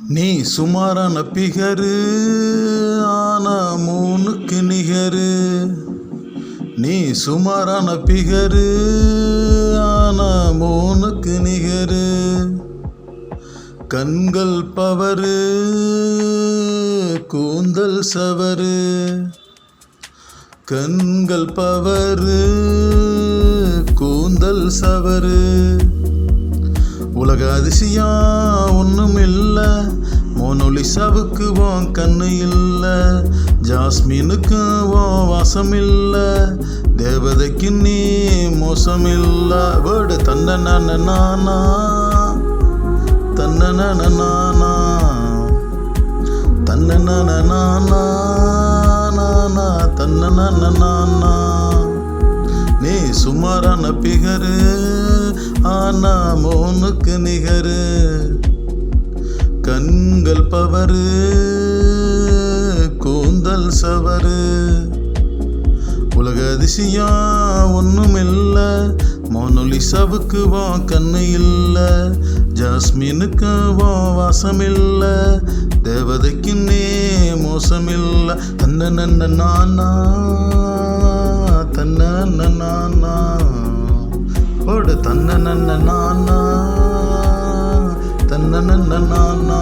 நீ சுமாரான பிகரு ஆனா மூணுக்கு நிகரு. நீ சுமாரான பிகரு ஆனா மூணுக்கு நிகரு. கண்கள் பவரு கூந்தல் சவரு. கண்கள் பவரு கூந்தல் சவரு. உலக அதிசயம் ஒன்றும் இல்லை, மோனோலிசாவுக்கு உன் கண்ணு இல்லை, ஜாஸ்மினுக்கு உன் வாசம் இல்லை, தேவதைக்கு நீ மோசம் இல்லை. வேர்டு தன்ன நானா தன்ன நானா தன்ன நானா தன்ன நானா. நீ சுமாரான பிகரு ஆனா மோனுக்கு நிகரு. கண்கள் பவரு கூந்தல் சவரு. உலக அதிசயம் ஒன்றும் இல்லை, மோனோலிசாவுக்கு உன் கண்ணு இல்லை, ஜாஸ்மினுக்கு உன் வாசம் இல்லை, தேவதைக்கு நீ மோசம் இல்லை. தன்ன நானா தன்ன நானா ஓடு தன்ன நானா தன்ன நானா.